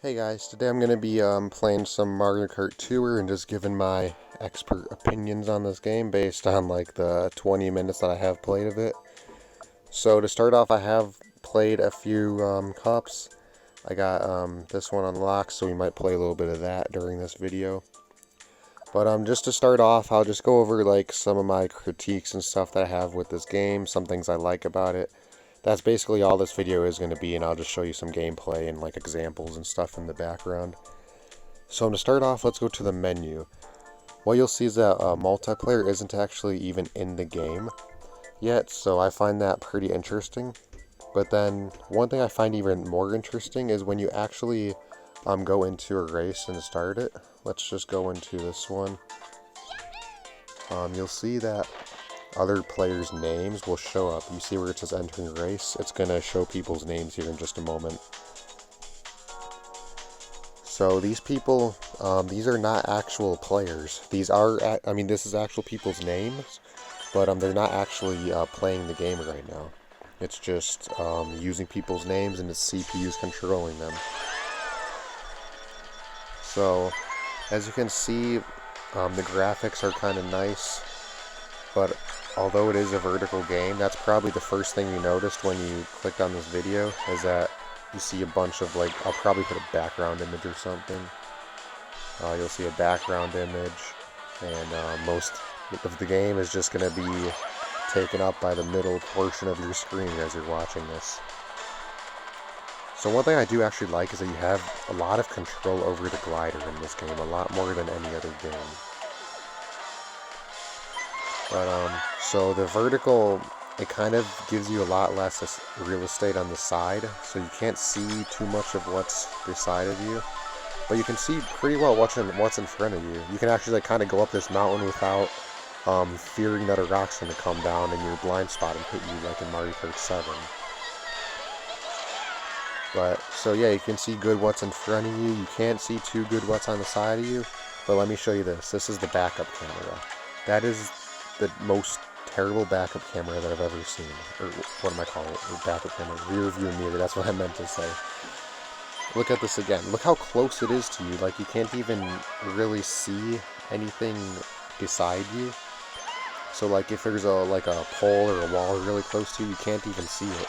Hey guys, today I'm going to be playing some Mario Kart Tour and just giving my expert opinions on this game based on like the 20 minutes that I have played of it. So to start off, I have played a few cups. I got this one unlocked, so we might play a little bit of that during this video. But just to start off, I'll just go over like some of my critiques and stuff that I have with this game, some things I like about it. That's basically all this video is going to be, and I'll just show you some gameplay and like examples and stuff in the background. So to start off, let's go to the menu. What you'll see is that multiplayer isn't actually even in the game yet, so I find that pretty interesting. But then one thing I find even more interesting is when you actually go into a race and start it. Let's just go into this one. You'll see that other players' names will show up. You see where it says entering race? It's going to show people's names here in just a moment. So these people, these are not actual players. These are, this is actual people's names, but they're not actually playing the game right now. It's just using people's names and the CPU's controlling them. So, as you can see, the graphics are kind of nice, but although it is a vertical game, that's probably the first thing you noticed when you clicked on this video, is that you see a bunch of, like, I'll probably put a background image or something. You'll see a background image, and most of the game is just going to be taken up by the middle portion of your screen as you're watching this. So one thing I do actually like is that you have a lot of control over the glider in this game, a lot more than any other game. But, so the vertical, it kind of gives you a lot less real estate on the side, so you can't see too much of what's beside of you. But you can see pretty well what's in front of you. You can actually like kind of go up this mountain without fearing that a rock's going to come down and your blind spot and hit you like in Mario Kart 7. But, so yeah, you can see good what's in front of you. You can't see too good what's on the side of you. But let me show you this. This is the backup camera. That is the most terrible backup camera that I've ever seen. Or what am I calling it? Backup camera. Rear view mirror. That's what I meant to say. Look at this again. Look how close it is to you. Like, you can't even really see anything beside you. So, like, if there's a pole or a wall really close to you, you can't even see it.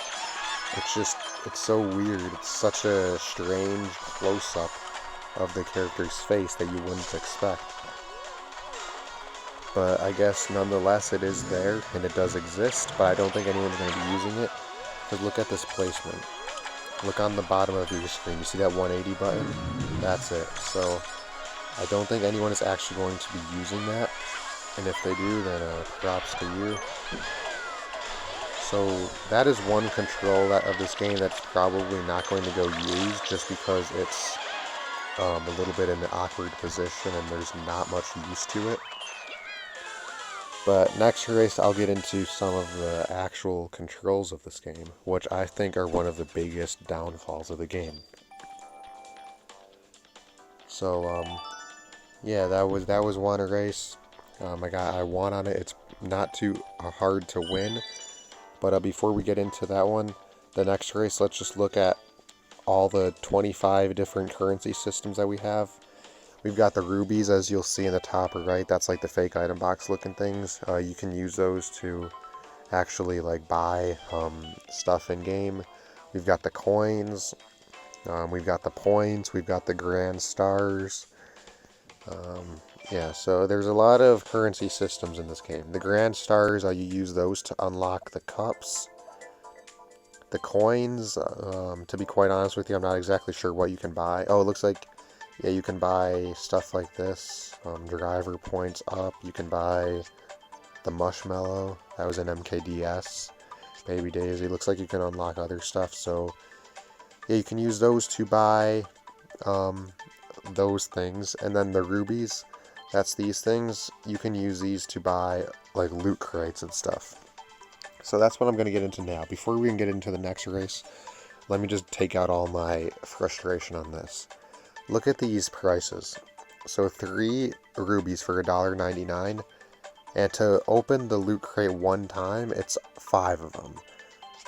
It's so weird. It's such a strange close-up of the character's face that you wouldn't expect. But I guess nonetheless it is there, and it does exist, but I don't think anyone's going to be using it. Because look at this placement. Look on the bottom of your screen. You see that 180 button? That's it. So I don't think anyone is actually going to be using that. And if they do, then props to you. So that is one control of this game that's probably not going to go used just because it's a little bit in an awkward position and there's not much use to it. But next race I'll get into some of the actual controls of this game, which I think are one of the biggest downfalls of the game. So yeah, that was one race. I won on it. It's not too hard to win. But before we get into that one, the next race, let's just look at all the 25 different currency systems that we have. We've got the rubies, as you'll see in the top right. That's like the fake item box looking things. You can use those to actually like buy stuff in game. We've got the coins. We've got the points. We've got the grand stars. Yeah, so there's a lot of currency systems in this game. The grand stars, you use those to unlock the cups. The coins, to be quite honest with you, I'm not exactly sure what you can buy. Oh, it looks like, yeah, you can buy stuff like this. Driver points up. You can buy the marshmallow. That was an MKDS. Baby Daisy. Looks like you can unlock other stuff. So, yeah, you can use those to buy those things. And then the rubies. That's these things. You can use these to buy, like, loot crates and stuff. So that's what I'm going to get into now. Before we can get into the next race, let me just take out all my frustration on this. Look at these prices. So 3 rubies for $1.99. And to open the loot crate one time, it's 5 of them.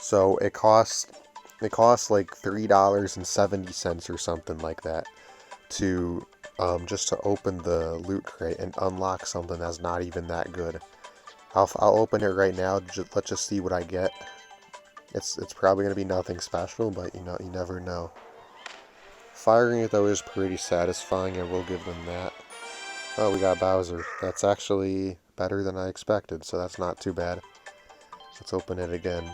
So it costs It costs like $3.70 or something like that to just to open the loot crate and unlock something that's not even that good. I'll open it right now. Let's just see what I get. It's probably gonna be nothing special, but you never know. Firing it though is pretty satisfying, and we'll give them that. Oh, we got Bowser. That's actually better than I expected, so that's not too bad. Let's open it again.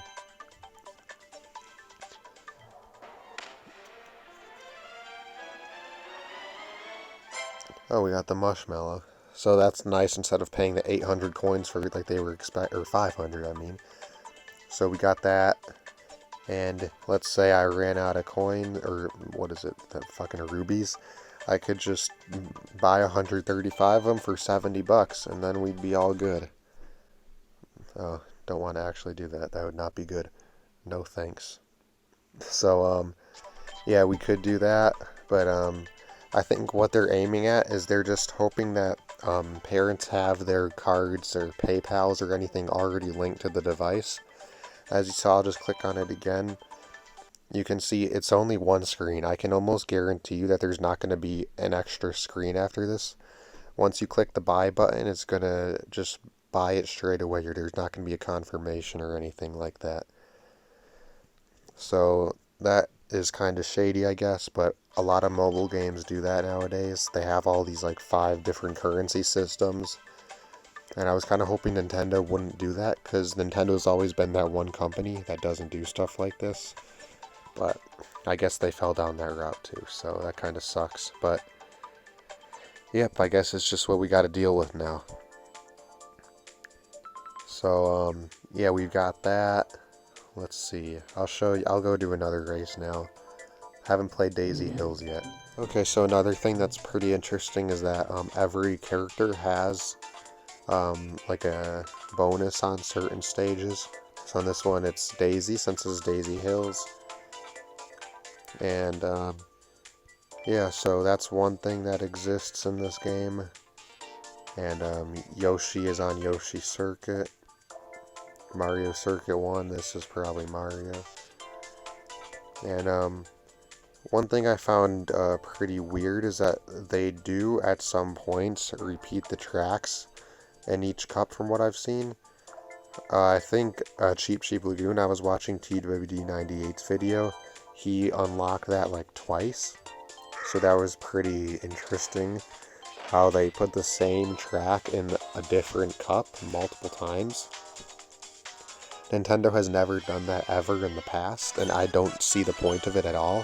Oh, we got the Mushmallow. So that's nice instead of paying the 800 coins for it like they were or 500, I mean. So we got that. And let's say I ran out of coin, or what is it, that fucking rubies. I could just buy 135 of them for 70 bucks, and then we'd be all good. Oh, don't want to actually do that. That would not be good. No thanks. So, yeah, we could do that, but, I think what they're aiming at is they're just hoping that parents have their cards or PayPals or anything already linked to the device. As you saw, I'll just click on it again. You can see it's only one screen. I can almost guarantee you that there's not going to be an extra screen after this. Once you click the buy button, it's going to just buy it straight away. There's not going to be a confirmation or anything like that. So that is kind of shady, I guess, but a lot of mobile games do that nowadays. They have all these like 5 different currency systems. And I was kind of hoping Nintendo wouldn't do that, because Nintendo's always been that one company that doesn't do stuff like this. But I guess they fell down that route too, so that kind of sucks. But yep, I guess it's just what we got to deal with now. So yeah, we've got that. Let's see. I'll show you. I'll go do another race now. Haven't played Daisy Hills yet. Okay, so another thing that's pretty interesting is that every character has like a bonus on certain stages. So on this one it's Daisy, since it's Daisy Hills. And yeah, so that's one thing that exists in this game. And Yoshi is on Yoshi Circuit. Mario Circuit 1, this is probably Mario. And one thing I found pretty weird is that they do at some points repeat the tracks in each cup from what I've seen. I think Cheep Lagoon, I was watching TWD98's video, he unlocked that like twice. So that was pretty interesting how they put the same track in a different cup multiple times. Nintendo has never done that ever in the past, and I don't see the point of it at all.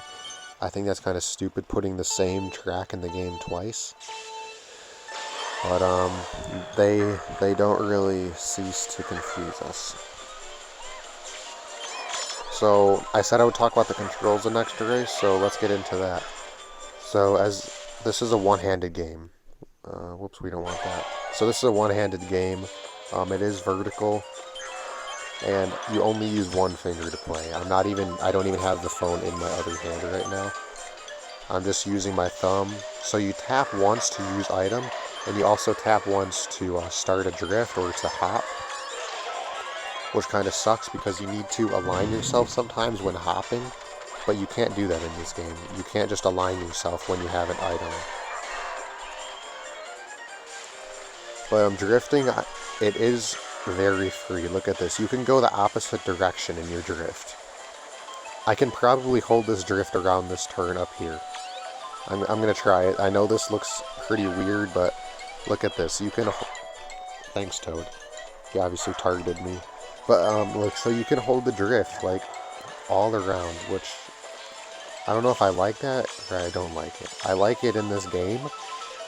I think that's kind of stupid, putting the same track in the game twice. But they don't really cease to confuse us. So I said I would talk about the controls in the next race, so let's get into that. So as this is a one-handed game. Whoops, we don't want that. So this is a one-handed game. It is vertical. And you only use one finger to play. I don't even have the phone in my other hand right now. I'm just using my thumb. So you tap once to use item, and you also tap once to start a drift or to hop. Which kind of sucks because you need to align yourself sometimes when hopping, but you can't do that in this game. You can't just align yourself when you have an item. But drifting, it is very free. Look at this. You can go the opposite direction in your drift. I can probably hold this drift around this turn up here. I'm going to try it. I know this looks pretty weird, but look at this. You can... Thanks, Toad. He obviously targeted me. But, look, so you can hold the drift, like, all around, which... I don't know if I like that, or I don't like it. I like it in this game,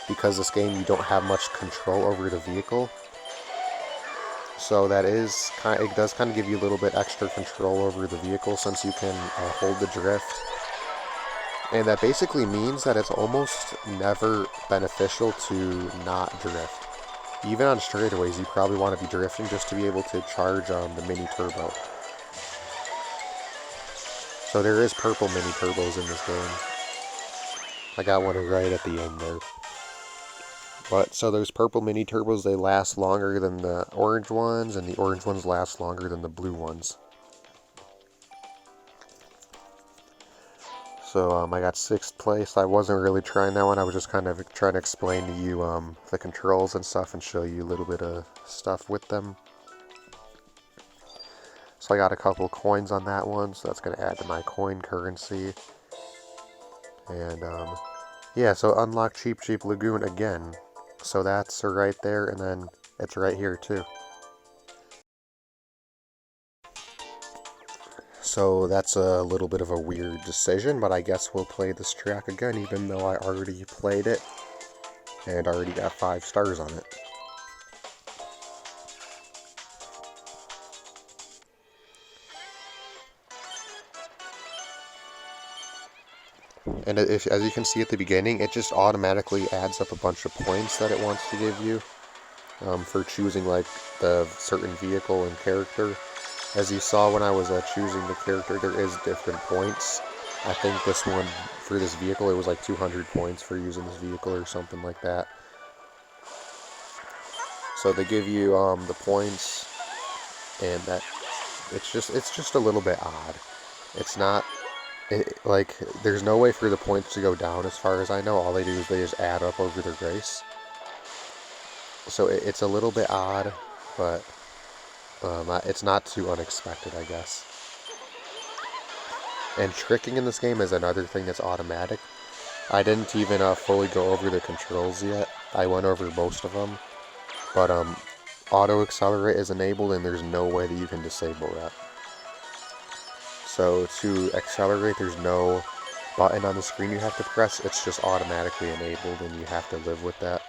because this game you don't have much control over the vehicle. So that is it does kind of give you a little bit extra control over the vehicle since you can hold the drift. And that basically means that it's almost never beneficial to not drift. Even on straightaways, you probably want to be drifting just to be able to charge the mini turbo. So there is purple mini turbos in this game. I got one right at the end there. But, so those purple mini turbos, they last longer than the orange ones, and the orange ones last longer than the blue ones. so I got 6th place. I wasn't really trying that one. I was just kind of trying to explain to you the controls and stuff and show you a little bit of stuff with them. So I got a couple coins on that one, so that's going to add to my coin currency. And yeah, so unlock Cheep Lagoon again. So that's right there, and then it's right here too. So that's a little bit of a weird decision, but I guess we'll play this track again, even though I already played it and already got 5 stars on it. And as you can see at the beginning, it just automatically adds up a bunch of points that it wants to give you for choosing like the certain vehicle and character. As you saw when I was choosing the character, there is different points. I think this one, for this vehicle, it was like 200 points for using this vehicle or something like that. So they give you the points, and that it's just a little bit odd. It's not like there's no way for the points to go down as far as I know. All they do is they just add up over the race. So it's a little bit odd, but it's not too unexpected, I guess. And tricking in this game is another thing that's automatic. I didn't even fully go over the controls yet. I went over most of them. But auto accelerate is enabled, and there's no way that you can disable that. So to accelerate, there's no button on the screen you have to press. It's just automatically enabled, and you have to live with that.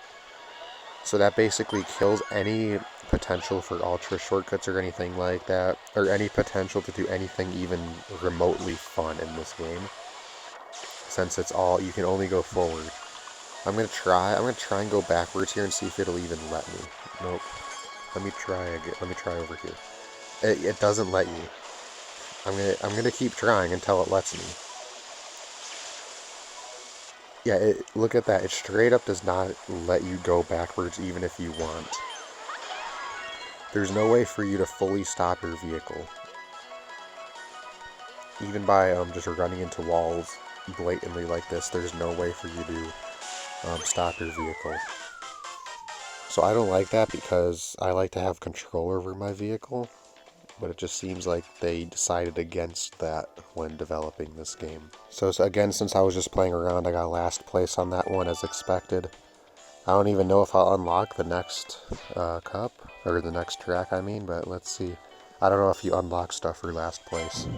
So that basically kills any potential for ultra shortcuts or anything like that, or any potential to do anything even remotely fun in this game. Since it's all, you can only go forward. I'm gonna try and go backwards here and see if it'll even let me. Nope. Let me try again. Let me try over here. It doesn't let you. I'm gonna keep trying until it lets me. Yeah, look at that. It straight up does not let you go backwards even if you want. There's no way for you to fully stop your vehicle. Even by just running into walls blatantly like this, there's no way for you to stop your vehicle. So I don't like that because I like to have control over my vehicle, but it just seems like they decided against that when developing this game. So again, since I was just playing around, I got last place on that one as expected. I don't even know if I'll unlock the next cup, or the next track I mean, but let's see. I don't know if you unlock stuff for last place.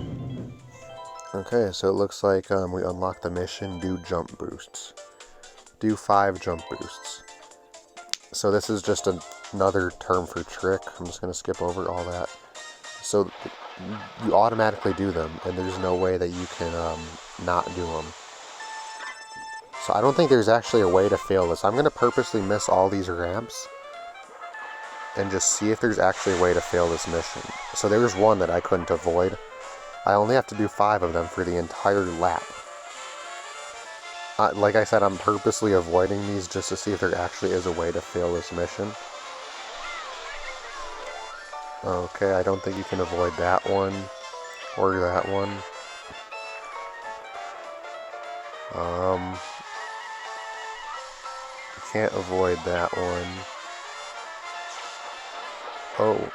Okay, so it looks like we unlocked the mission, do jump boosts. Do 5 jump boosts. So this is just another term for trick. I'm just going to skip over all that. So you automatically do them, and there's no way that you can not do them. So I don't think there's actually a way to fail this. I'm going to purposely miss all these ramps and just see if there's actually a way to fail this mission. So there's one that I couldn't avoid. I only have to do 5 of them for the entire lap. Like I said, I'm purposely avoiding these just to see if there actually is a way to fail this mission. Okay, I don't think you can avoid that one, or that one. You can't avoid that one. Oh.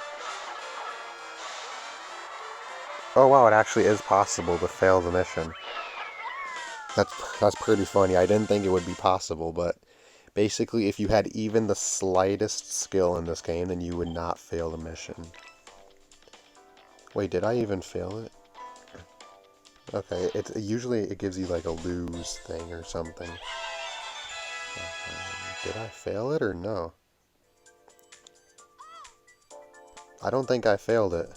Oh wow, it actually is possible to fail the mission. That's pretty funny. I didn't think it would be possible, but basically if you had even the slightest skill in this game, then you would not fail the mission. Wait, did I even fail it? Okay, usually it gives you like a lose thing or something. Did I fail it or no? I don't think I failed it.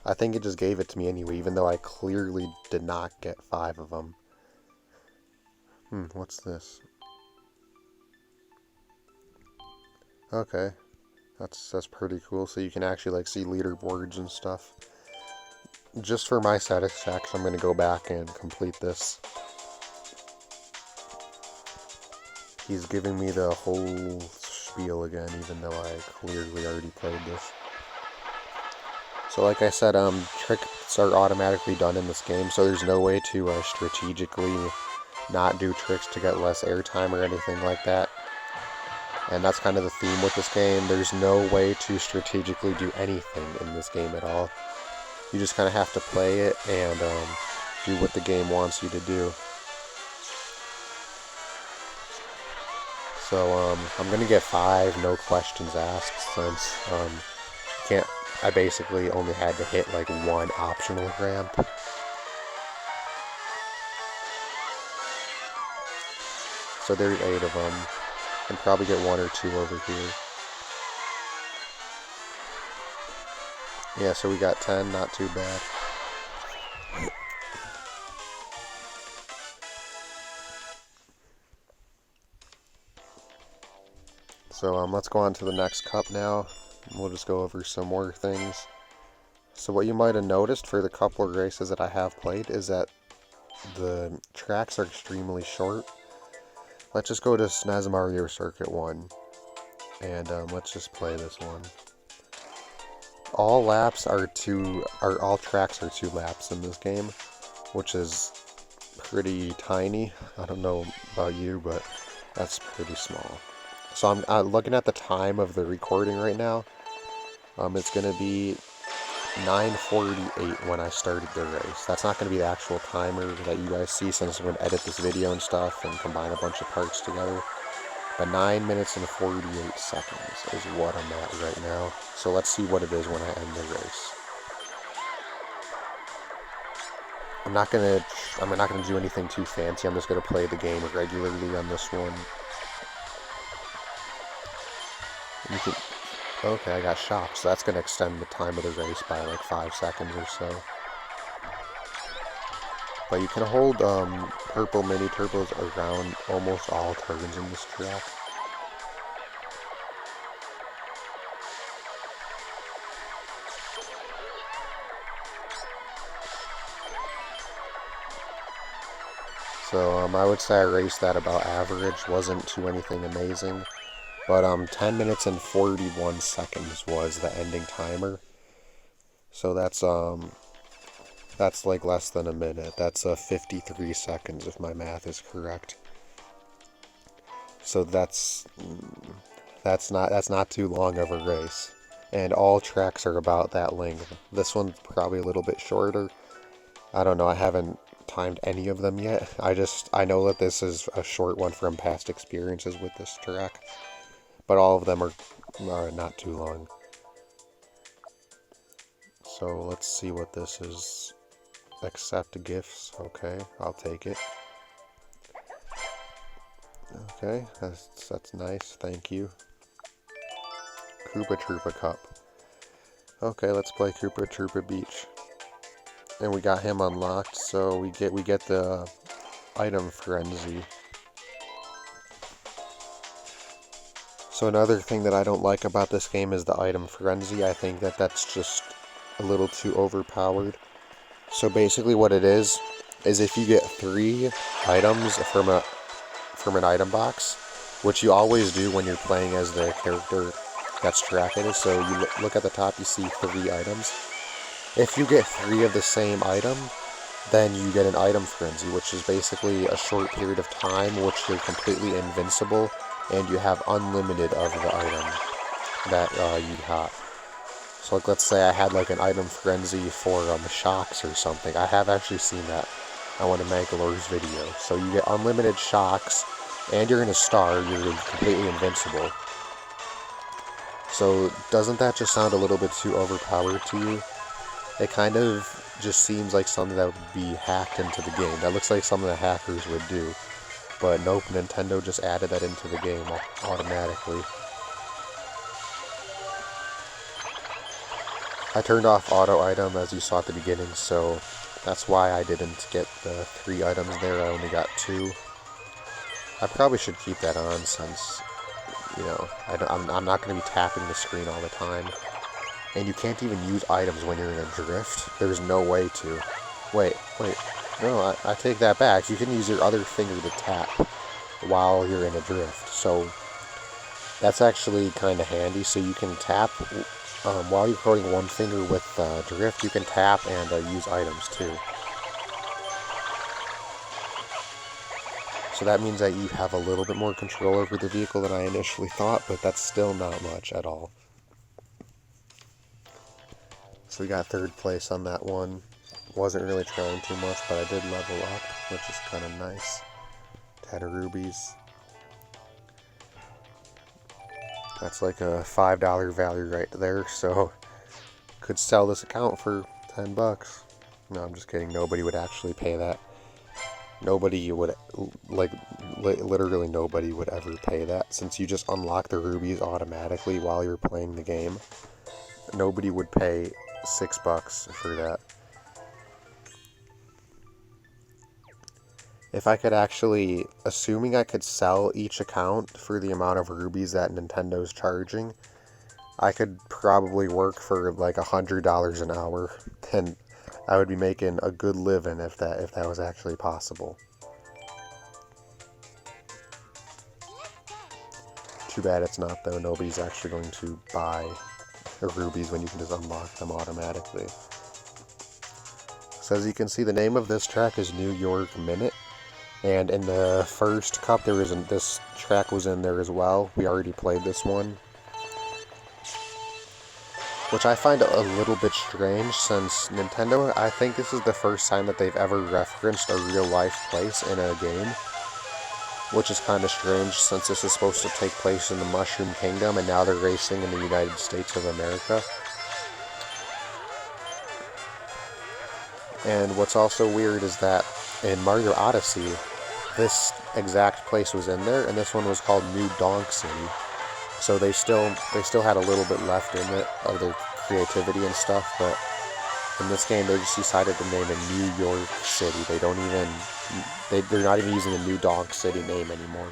I think it just gave it to me anyway, even though I clearly did not get 5 of them. What's this? Okay. That's pretty cool. So you can actually like see leaderboards and stuff. Just for my satisfaction, I'm going to go back and complete this. He's giving me the whole spiel again, even though I clearly already played this. So like I said, tricks are automatically done in this game, so there's no way to strategically not do tricks to get less airtime or anything like that. And that's kind of the theme with this game. There's no way to strategically do anything in this game at all. You just kind of have to play it and do what the game wants you to do. So I'm gonna get 5, no questions asked, since I basically only had to hit like 1 optional ramp. So there's 8 of them. Can probably get 1 or 2 over here. Yeah, so we got 10, not too bad. So let's go on to the next cup now. We'll just go over some more things. So what you might have noticed for the couple of races that I have played is that the tracks are extremely short. Let's just go to SNES Mario Circuit 1, and let's just play this one. All tracks are 2 laps in this game, which is pretty tiny. I don't know about you, but that's pretty small. So I'm looking at the time of the recording right now. It's going to be 9:48 when I started the race. That's not going to be the actual timer that you guys see, since I'm going to edit this video and stuff and combine a bunch of parts together. But 9 minutes and 48 seconds is what I'm at right now. So let's see what it is when I end the race. I'm not gonna do anything too fancy. I'm just gonna play the game regularly on this one. Okay, I got shocked, so that's gonna extend the time of the race by like 5 seconds or so. But you can hold purple mini turbos around almost all turns in this track. So I would say I raced that about average, wasn't too anything amazing. But 10 minutes and 41 seconds was the ending timer. So that's like less than a minute. That's 53 seconds if my math is correct. So that's not too long of a race. And all tracks are about that length. This one's probably a little bit shorter. I don't know, I haven't timed any of them yet. I know that this is a short one from past experiences with this track. But all of them are not too long. So let's see what this is. Accept gifts. Okay, I'll take it. Okay, that's nice. Thank you. Koopa Troopa Cup. Okay, let's play Koopa Troopa Beach. And we got him unlocked, so we get the item frenzy. So another thing that I don't like about this game is the item frenzy. I think that's just a little too overpowered. So basically what it is if you get 3 items from an item box, which you always do when you're playing as the character that's tracked. So you look at the top, you see 3 items. If you get 3 of the same item, then you get an item frenzy, which is basically a short period of time which you're completely invincible and you have unlimited of the item that you got. So like, let's say I had like an item frenzy for shocks or something. I have actually seen that on one of Mangalor's videos. So you get unlimited shocks and you're in a star, you're completely invincible. So doesn't that just sound a little bit too overpowered to you? It kind of just seems like something that would be hacked into the game. That looks like something that hackers would do. But nope, Nintendo just added that into the game automatically. I turned off auto item as you saw at the beginning, so that's why I didn't get the 3 items there. I only got 2. I probably should keep that on since, you know, I'm not going to be tapping the screen all the time. And you can't even use items when you're in a drift. There's no way to. Wait. No, I take that back. You can use your other finger to tap while you're in a drift. So that's actually kind of handy. So you can tap while you're holding one finger with drift, you can tap and use items too. So that means that you have a little bit more control over the vehicle than I initially thought, but that's still not much at all. So we got third place on that one. Wasn't really trying too much, but I did level up, which is kind of nice. 10 rubies. That's like a $5 value right there, so could sell this account for 10 bucks. No, I'm just kidding. Nobody would actually pay that. Nobody would, like, literally nobody would ever pay that, since you just unlock the rubies automatically while you're playing the game. Nobody would pay $6 for that. If I could actually, assuming I could sell each account for the amount of rubies that Nintendo's charging, I could probably work for like $100 an hour, and I would be making a good living if that was actually possible. Too bad it's not, though. Nobody's actually going to buy rubies when you can just unlock them automatically. So as you can see, the name of this track is New York Minute. And in the first cup, this track was in there as well. We already played this one, which I find a little bit strange, since Nintendo, I think this is the first time that they've ever referenced a real-life place in a game, which is kind of strange, since this is supposed to take place in the Mushroom Kingdom, and now they're racing in the United States of America. And what's also weird is that in Mario Odyssey, this exact place was in there, and this one was called New Donk City. So they still had a little bit left in it of their creativity and stuff, but in this game they just decided to name it New York City. They're not even using the New Donk City name anymore.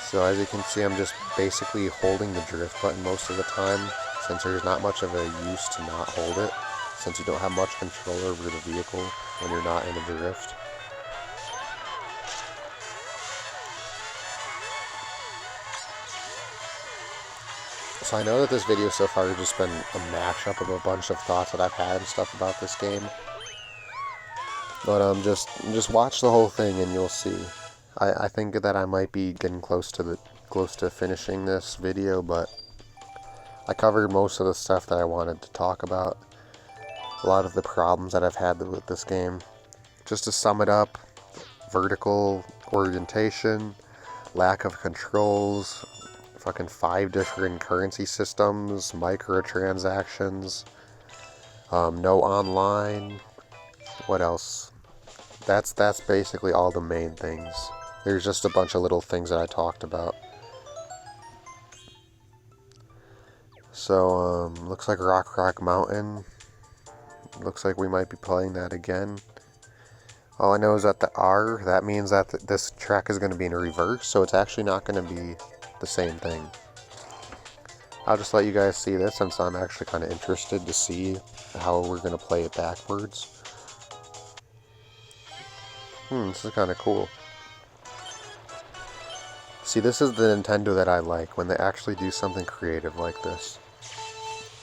So as you can see, I'm just basically holding the drift button most of the time, since there's not much of a use to not hold it, since you don't have much control over the vehicle when you're not in a drift. So I know that this video so far has just been a mashup of a bunch of thoughts that I've had and stuff about this game. But just watch the whole thing and you'll see. I think that I might be getting close to finishing this video, but I covered most of the stuff that I wanted to talk about. A lot of the problems that I've had with this game. Just to sum it up, vertical orientation, lack of controls, fucking 5 different currency systems, microtransactions, no online. What else? That's basically all the main things. There's just a bunch of little things that I talked about. So, looks like Rock Mountain. Looks like we might be playing that again. All I know is that the R, that means that this track is going to be in reverse, so it's actually not going to be the same thing. I'll just let you guys see this, since I'm actually kind of interested to see how we're going to play it backwards. This is kind of cool. See, this is the Nintendo that I like, when they actually do something creative like this.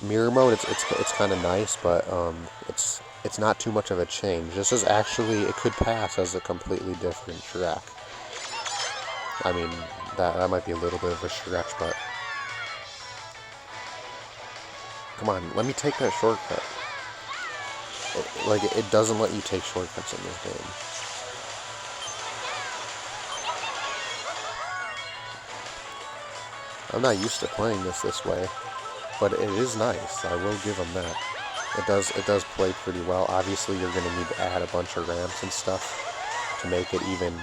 Mirror mode, it's kind of nice, but it's not too much of a change. This is actually, it could pass as a completely different track. I mean, that might be a little bit of a stretch, but come on, let me take that shortcut. It doesn't let you take shortcuts in this game. I'm not used to playing this way, but it is nice. I will give them that. It does play pretty well. Obviously, you're going to need to add a bunch of ramps and stuff to make it even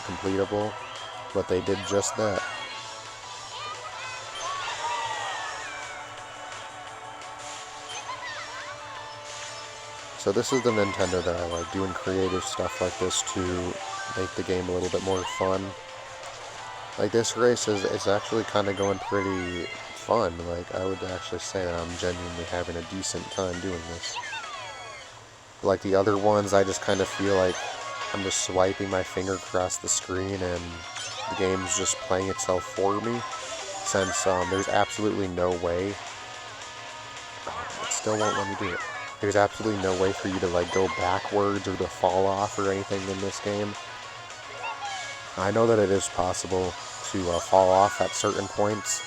completable, but they did just that. So this is the Nintendo that I like, doing creative stuff like this to make the game a little bit more fun. Like, this race is actually kind of going pretty fun. Like, I would actually say that I'm genuinely having a decent time doing this. Like the other ones, I just kind of feel like I'm just swiping my finger across the screen and the game's just playing itself for me, since there's absolutely no way, it still won't let me do it. There's absolutely no way for you to like go backwards or to fall off or anything in this game. I know that it is possible to fall off at certain points,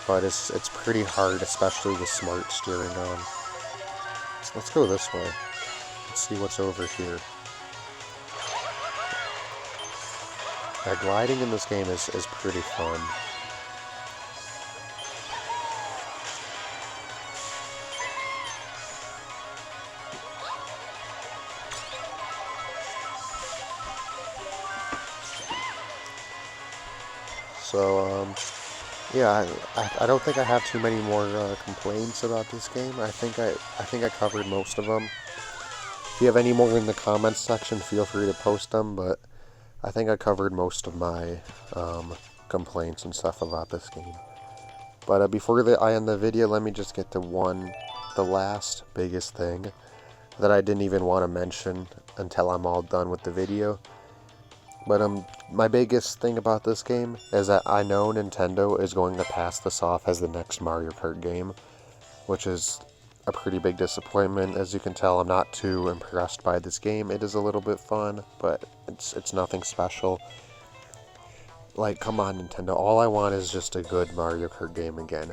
but it's pretty hard, especially with smart steering on. So let's go this way. Let's see what's over here. Gliding in this game is pretty fun. So, yeah, I don't think I have too many more complaints about this game. I think I covered most of them. If you have any more in the comments section, feel free to post them, but I think I covered most of my complaints and stuff about this game. But before I end the video, let me just get to the last biggest thing that I didn't even want to mention until I'm all done with the video. But my biggest thing about this game is that I know Nintendo is going to pass this off as the next Mario Kart game, which is a pretty big disappointment. As you can tell, I'm not too impressed by this game. It is a little bit fun, but it's nothing special. Like, come on, Nintendo. All I want is just a good Mario Kart game again.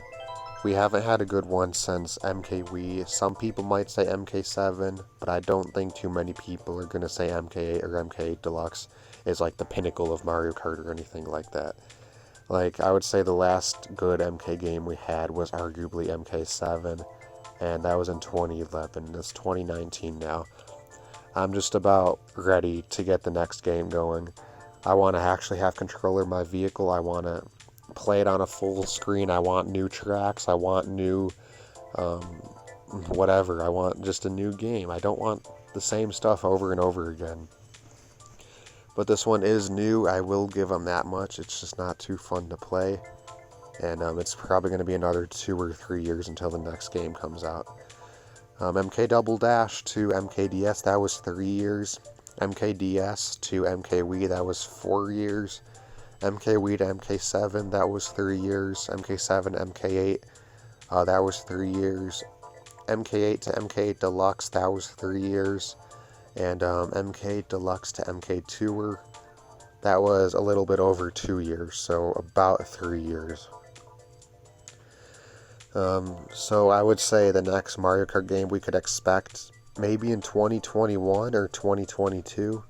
We haven't had a good one since MK Some people might say MK7, but I don't think too many people are going to say MK8 or MK8 Deluxe is like the pinnacle of Mario Kart or anything like that. Like, I would say the last good MK game we had was arguably MK7, and that was in 2011. It's 2019 now. I'm just about ready to get the next game going. I want to actually have control of my vehicle. I want to play it on a full screen. I want new tracks. I want new whatever. I want just a new game. I don't want the same stuff over and over again. But this one is new. I will give them that much. It's just not too fun to play. And it's probably going to be another 2 or 3 years until the next game comes out. MK Double Dash to MKDS, that was 3 years. MKDS to MK Wii, that was 4 years. MK Wii to MK7, that was 3 years. MK7 to MK8, that was 3 years. MK8 to MK8 Deluxe, that was 3 years. And MK Deluxe to MK Tour, that was a little bit over 2 years, so about 3 years. So I would say the next Mario Kart game we could expect maybe in 2021 or 2022.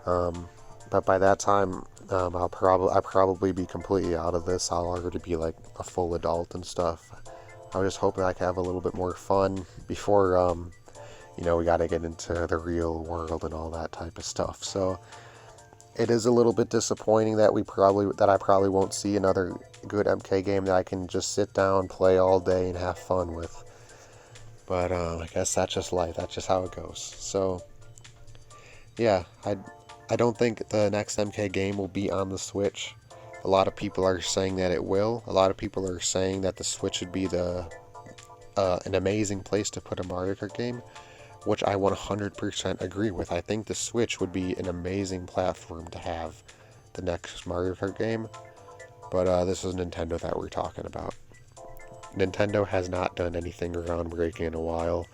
But by that time, I'll probably be completely out of this. I'll already be like a full adult and stuff. I was just hoping I could have a little bit more fun before, we got to get into the real world and all that type of stuff. So it is a little bit disappointing that I probably won't see another good MK game that I can just sit down, play all day, and have fun with. But I guess that's just life. That's just how it goes. So yeah, I don't think the next MK game will be on the Switch. A lot of people are saying that it will. A lot of people are saying that the Switch would be an amazing place to put a Mario Kart game, which I 100% agree with. I think the Switch would be an amazing platform to have the next Mario Kart game. But this is Nintendo that we're talking about. Nintendo has not done anything groundbreaking in a while.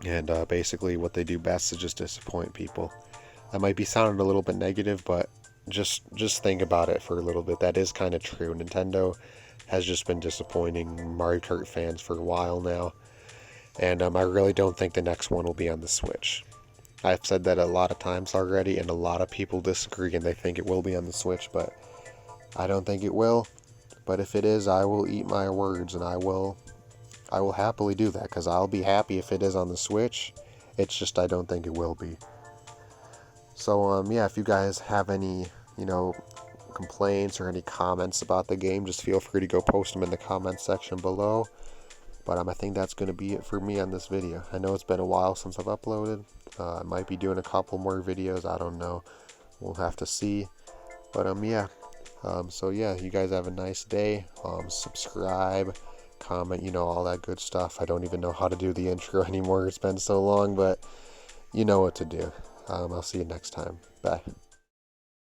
And basically what they do best is just disappoint people. That might be sounding a little bit negative, but just think about it for a little bit. That is kind of true. Nintendo has just been disappointing Mario Kart fans for a while now. And I really don't think the next one will be on the Switch. I've said that a lot of times already, and a lot of people disagree and they think it will be on the Switch, but I don't think it will. But if it is, I will eat my words, and I will happily do that, because I'll be happy if it is on the Switch. It's just I don't think it will be. So, yeah, if you guys have any, complaints or any comments about the game, just feel free to go post them in the comments section below. But I think that's going to be it for me on this video. I know it's been a while since I've uploaded. I might be doing a couple more videos. I don't know. We'll have to see. But, yeah. So, yeah, you guys have a nice day. Subscribe, comment, all that good stuff. I don't even know how to do the intro anymore. It's been so long, but you know what to do. I'll see you next time. Bye.